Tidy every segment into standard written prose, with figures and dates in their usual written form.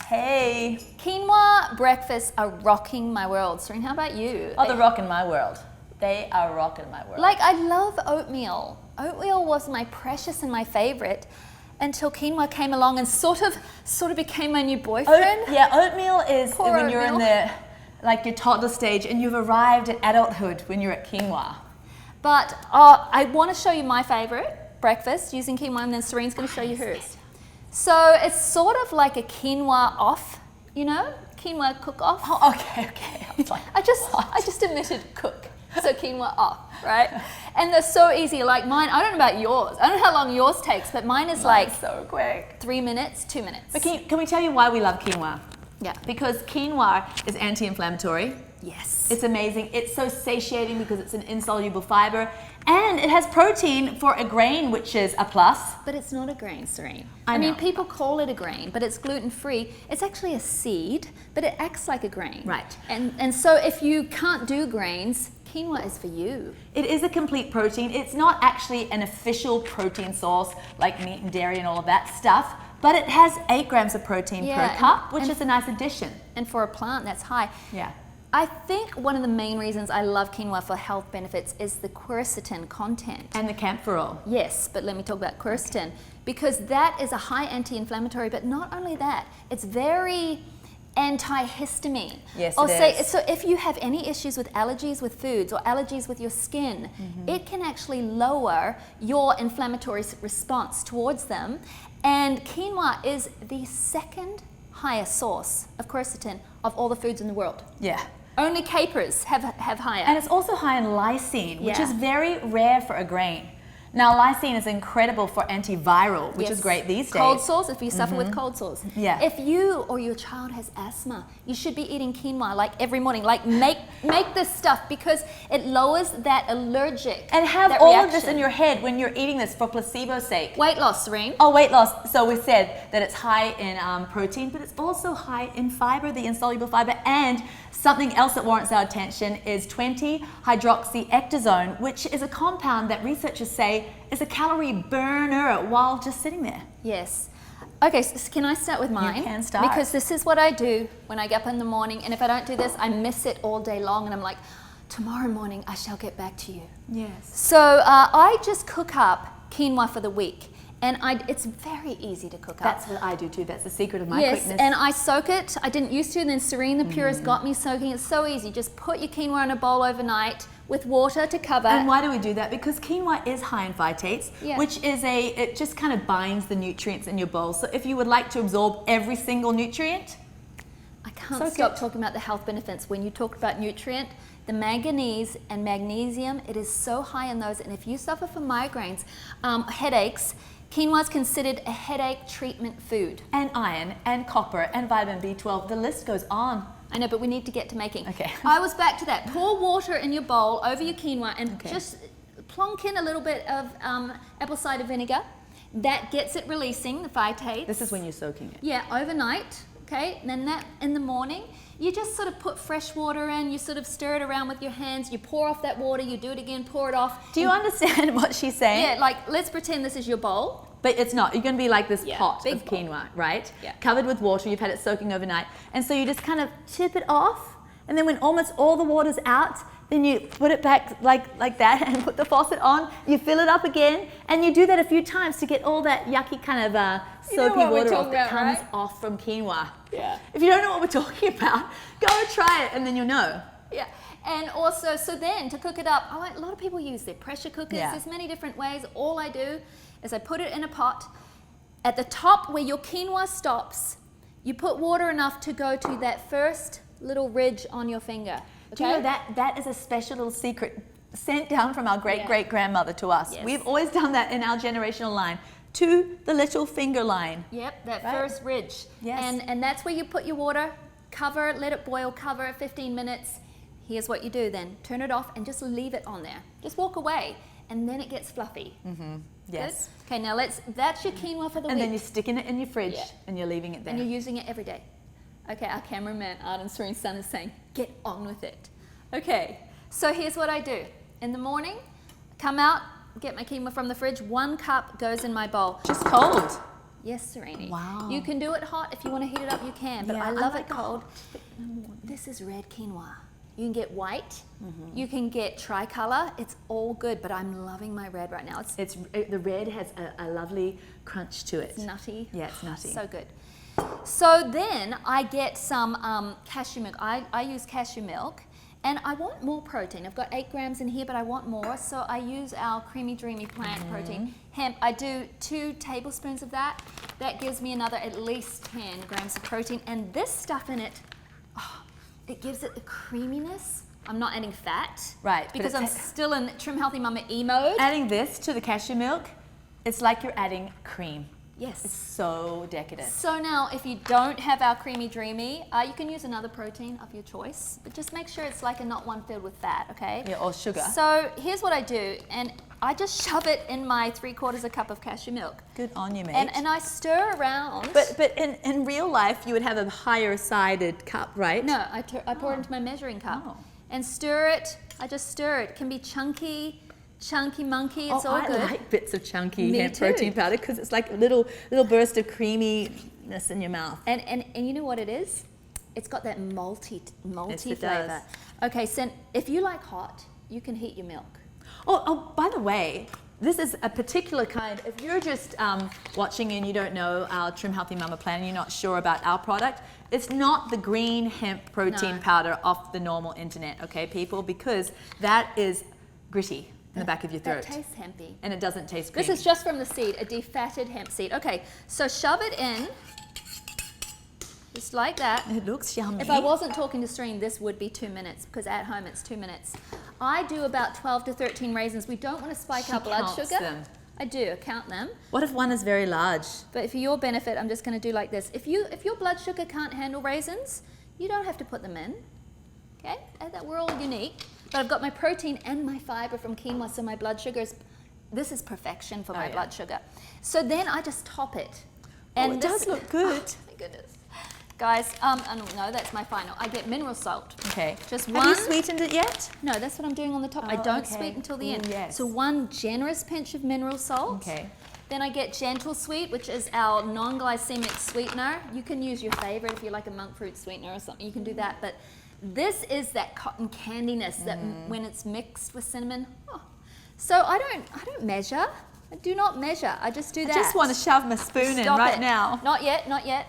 Hey. Quinoa breakfasts are rocking my world. Serene, how about you? Oh, they're rocking my world. They are rocking my world. Like, I love oatmeal. Oatmeal was my precious and my favorite until quinoa came along and sort of became my new boyfriend. Oatmeal is Poor when you're in oatmeal. your toddler stage and you've arrived at adulthood when you're at quinoa. But I want to show you my favorite breakfast using quinoa, and then Serene's going to show you hers. So it's sort of like a quinoa off, quinoa cook off. Oh, okay. I was like, I just omitted cook. So quinoa off, right? And they're so easy. Like mine, I don't know about yours. I don't know how long yours takes, but mine is like so quick. 3 minutes, 2 minutes. But can we tell you why we love quinoa? Yeah. Because quinoa is anti-inflammatory. Yes. It's amazing. It's so satiating because it's an insoluble fiber, and it has protein for a grain, which is a plus. But it's not a grain, Serene. I mean, know. people call it a grain, but it's gluten-free. It's actually a seed, but it acts like a grain. Right. And so if you can't do grains, quinoa is for you. It is a complete protein. It's not actually an official protein source like meat and dairy and all of that stuff, but it has 8 grams of protein per cup, which is a nice addition. And for a plant, that's high. Yeah. I think one of the main reasons I love quinoa for health benefits is the quercetin content. And the camphorol. Yes, but let me talk about quercetin, because that is a high anti-inflammatory, but not only that, it's very antihistamine. Yes, So if you have any issues with allergies with foods or allergies with your skin, it can actually lower your inflammatory response towards them. And quinoa is the second highest source of quercetin of all the foods in the world. Yeah. Only capers have higher. And it's also high in lysine, which Yeah. is very rare for a grain. Now, lysine is incredible for antiviral, which is great these days. Cold sores, if you suffer with cold sores. Yeah. If you or your child has asthma, you should be eating quinoa like every morning. Like make this stuff because it lowers that allergic And have that all reaction. of this in your head when you're eating this for placebo's sake. Weight loss, Serene. Oh, weight loss. So we said that it's high in protein, but it's also high in fiber, the insoluble fiber, and something else that warrants our attention is 20-hydroxyectazone, which is a compound that researchers say is a calorie burner while just sitting there. Yes. Okay, so can I start with mine? You can start. Because this is what I do when I get up in the morning, and if I don't do this, I miss it all day long, and I'm like, tomorrow morning I shall get back to you. Yes. So I just cook up quinoa for the week, and it's very easy to cook up. That's what I do too. That's the secret of my Yes, quickness. and I soak it. I didn't used to, and then Serene the purist got me soaking. It's so easy. Just put your quinoa in a bowl overnight with water to cover. And why do we do that? Because quinoa is high in phytates, Yeah. which is it just kind of binds the nutrients in your bowl. So if you would like to absorb every single nutrient, I can't Soak stop it. talking about the health benefits. When you talk about nutrient, the manganese and magnesium, it is so high in those. And if you suffer from migraines, headaches, quinoa is considered a headache treatment food. and iron and copper and vitamin B12, the list goes on. I know, but we need to get to making. Okay. I was back to that. Pour water in your bowl over your quinoa and just plonk in a little bit of apple cider vinegar. That gets it releasing, the phytates. This is when you're soaking it. Yeah, overnight, okay? And then that in the morning, you just sort of put fresh water in, you sort of stir it around with your hands, you pour off that water, you do it again, pour it off. Do you understand what she's saying? Yeah, like let's pretend this is your bowl. But it's not. You're going to be like this pot big of quinoa, right? Yeah. Covered with water. You've had it soaking overnight. And so you just kind of tip it off. And then when almost all the water's out, then you put it back like that and put the faucet on. You fill it up again. And you do that a few times to get all that yucky kind of soapy what we're water off talking that about, comes right? off from quinoa. Yeah. If you don't know what we're talking about, go try it and then you'll know. Yeah, and also, so then to cook it up, a lot of people use their pressure cookers. Yeah. There's many different ways. All I do is I put it in a pot. At the top where your quinoa stops, you put water enough to go to that first little ridge on your finger. Do you know that is a special little secret sent down from our great-great-grandmother to us. Yes. We've always done that in our generational line, to the little finger line. Yep, that Right. first ridge. Yes. And that's where you put your water, cover it, let it boil, cover it 15 minutes. Here's what you do then. Turn it off and just leave it on there. Just walk away and then it gets fluffy. Yes. Good? Okay, now that's your quinoa for the And week. then you're sticking it in your fridge and you're leaving it there. And you're using it every day. Okay, our cameraman, Arden Serene's son, is saying, get on with it. Okay, so here's what I do. In the morning, come out, get my quinoa from the fridge. 1 cup goes in my bowl. Just cold. Yes, Sereni. Wow. You can do it hot. If you want to heat it up, you can. But Yeah, I love like it cold. This is red quinoa. You can get white. You can get tricolor. It's all good, but I'm loving my red right now. The red has a lovely crunch to it. It's nutty. Yeah, it's nutty. So good. So then I get some cashew milk. I use cashew milk, and I want more protein. I've got 8 grams in here, but I want more, so I use our Creamy Dreamy plant protein. Hemp, I do 2 tablespoons of that. That gives me another at least 10 grams of protein, and this stuff in it, it gives it a creaminess. I'm not adding fat. Right. Because I'm still in Trim Healthy Mama E mode. Adding this to the cashew milk, it's like you're adding cream. Yes. It's so decadent. So now, if you don't have our Creamy Dreamy, you can use another protein of your choice, but just make sure it's like not one filled with fat, okay? Yeah, or sugar. So here's what I do, and I just shove it in my 3/4 a cup of cashew milk. Good on you, mate. And I stir around. But in real life, you would have a higher sided cup, right? No, I pour it into my measuring cup and stir it. I just stir it. It can be chunky monkey. It's all good. I like bits of chunky Me hemp too. protein powder because it's like a little burst of creaminess in your mouth. And you know what it is? It's got that malty Yes, it flavor. does. Okay, so if you like hot, you can heat your milk. Oh, by the way, this is a particular kind. If you're just watching and you don't know our Trim Healthy Mama plan and you're not sure about our product, it's not the green hemp protein powder off the normal internet, okay, people? Because that is gritty in the back of your throat. That tastes hempy. And it doesn't taste creamy. This is just from the seed, a defatted hemp seed. Okay, so shove it in, just like that. It looks yummy. If I wasn't talking to Serene, this would be 2 minutes, because at home it's 2 minutes. I do about 12 to 13 raisins. We don't want to spike our blood counts sugar. them. I do, count them. What if one is very large? But for your benefit, I'm just going to do like this. If your blood sugar can't handle raisins, you don't have to put them in. Okay? We're all unique. But I've got my protein and my fiber from quinoa, so my blood sugar this is perfection for my blood sugar. So then I just top it. And it does look good. Oh, my goodness. Guys, no, that's my final. I get mineral salt. Okay. Just Have one. you sweetened it yet? No, that's what I'm doing on the top. I Oh, don't okay. sweeten until the Ooh, end. yes. So 1 generous pinch of mineral salt. Okay. Then I get Gentle Sweet, which is our non-glycemic sweetener. You can use your favorite if you like a monk fruit sweetener or something. You can do that. But this is that cotton candiness that when it's mixed with cinnamon. Oh. So I don't measure. I do not measure. I just do that. I just want to shove my spoon in Stop right it. now. Not yet, not yet.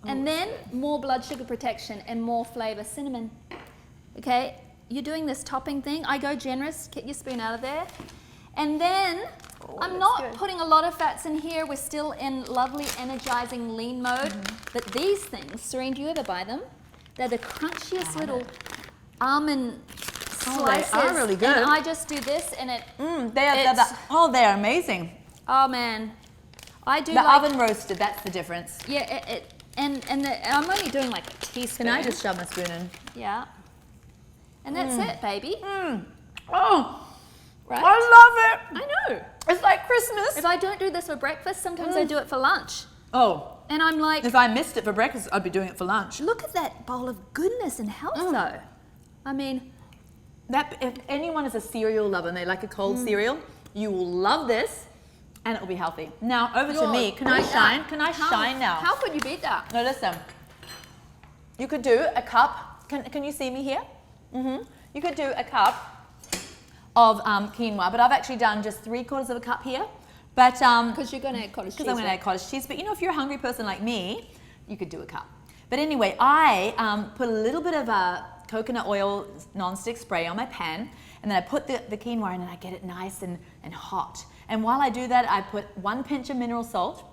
And then more blood sugar protection and more flavor, cinnamon. Okay, you're doing this topping thing. I go generous, get your spoon out of there. And then I'm not putting a lot of fats in here. We're still in lovely, energizing, lean mode. But these things, Serene, do you ever buy them? They're the crunchiest little almond slices. they are really good. And I just do this and it, they're amazing. oh man. I do The like, oven roasted, that's the difference. yeah, and I'm only doing like a teaspoon. Can I just shove my spoon in? Yeah. And that's it, baby. Oh, Right? I love it. I know. It's like Christmas. If I don't do this for breakfast, sometimes I do it for lunch. Oh, And I'm like, if I missed it for breakfast, I'd be doing it for lunch. look at that bowl of goodness and health, though. I mean, If anyone is a cereal lover and they like a cold cereal, you will love this and it will be healthy. Now, over to me. Can I shine? Can I shine now? How could you beat that? No, listen. You could do a cup. Can you see me here? You could do a cup of quinoa, but I've actually done just 3/4 of a cup here. But Because you're going to add cottage cheese. because I'm going to add cottage cheese. But you know, if you're a hungry person like me, you could do a cup. But anyway, I put a little bit of coconut oil non-stick spray on my pan, and then I put the quinoa in and I get it nice and hot. And while I do that, I put 1 pinch of mineral salt,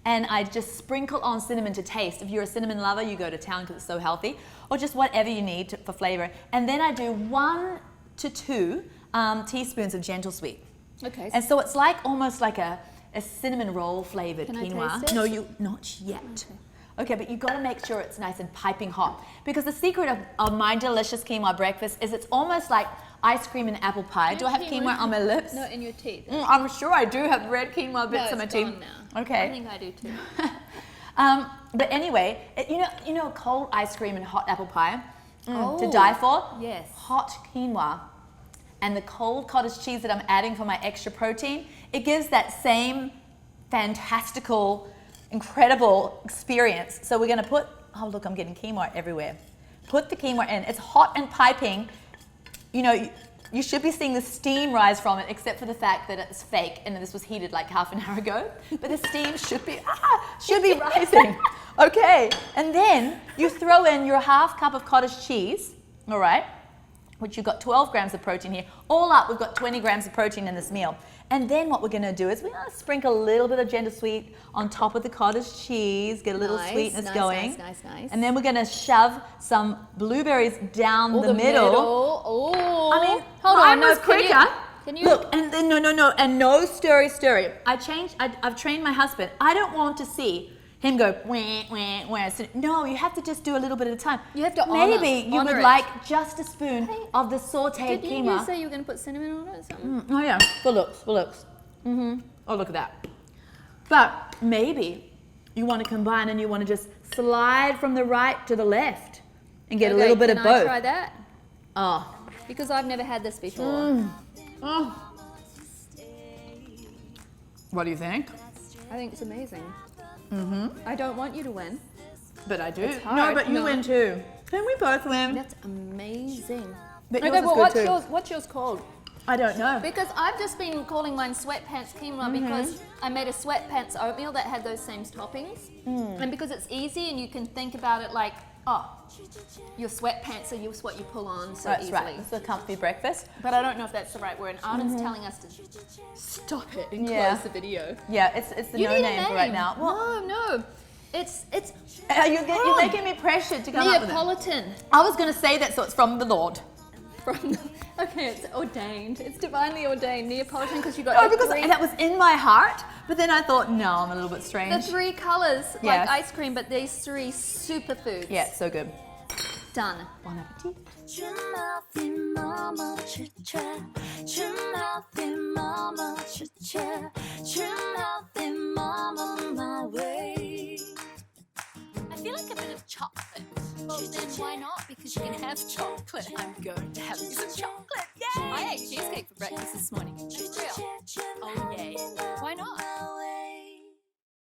and I just sprinkle on cinnamon to taste. If you're a cinnamon lover, you go to town because it's so healthy, or just whatever you need for flavor. And then I do 1 to 2 teaspoons of Gentle Sweet. Okay. And so it's like almost like a cinnamon roll flavored Can I quinoa. taste it? No, not yet. Okay, but you've got to make sure it's nice and piping hot. Because the secret of my delicious quinoa breakfast is it's almost like ice cream and apple pie. Do I have quinoa on my lips? No, in your teeth. I'm sure I do have red quinoa bits No, on my it's teeth. gone now. Okay. I think I do too. But anyway, you know cold ice cream and hot apple pie to Oh, die for? yes. Hot quinoa and the cold cottage cheese that I'm adding for my extra protein, it gives that same fantastical incredible experience. So we're going to put, oh look, I'm getting quinoa everywhere. Put the quinoa in. It's hot and piping. You know, you should be seeing the steam rise from it, except for the fact that it's fake and this was heated like half an hour ago. But the steam should be rising. Okay, and then you throw in your half cup of cottage cheese, all right, which you've got 12 grams of protein here. All up, we've got 20 grams of protein in this meal. And then what we're going to do is we're going to sprinkle a little bit of gentle sweet on top of the cottage cheese, get a little sweetness going. Nice. And then we're going to shove some blueberries down the middle. Oh, I mean, hold mine on, was quicker. Can you Look, and then no, and no stirry. I've trained my husband. I don't want to see him go wah, wah, wah. So, no, you have to just do a little bit at a time. You have to Maybe you would it. like just a spoon of the sauteed Didn't quinoa. you say you were going to put cinnamon on it or something? Oh yeah, for looks. Mm-hmm. Oh, look at that. But maybe you want to combine and you want to just slide from the right to the left and get a little bit of both. Can I try that? Oh. Because I've never had this before. Oh. What do you think? I think it's amazing. Mm-hmm. I don't want you to win. But I do. It's hard. No, but you win too. Can we both win? That's amazing. But Okay, yours is well, good too. what's yours called? I don't know. Because I've just been calling mine sweatpants quinoa because I made a sweatpants oatmeal that had those same toppings. And because it's easy and you can think about it like, oh, your sweatpants are just what you pull on so That's easily. right. It's a comfy breakfast. But I don't know if that's the right word. And Arden's telling us to stop it and close the video. Yeah, it's the You no need name a for right now. Well, No. It's you're making me pressured to come up with it. Neapolitan. I was going to say that, so it's from the Lord. Okay, it's ordained. It's divinely ordained. Neapolitan because you got No, the because three, that was in my heart, but then I thought, no, I'm a little bit strange. the three colours Yes. like ice cream, but these three superfoods. Yeah, it's so good. Done. Bon appetit. I feel like a bit of chocolate. Well, then why not? Because you can have chocolate. I'm going to have some chocolate. Yay! I ate cheesecake for breakfast this morning. It's real. Oh, yay. Why not?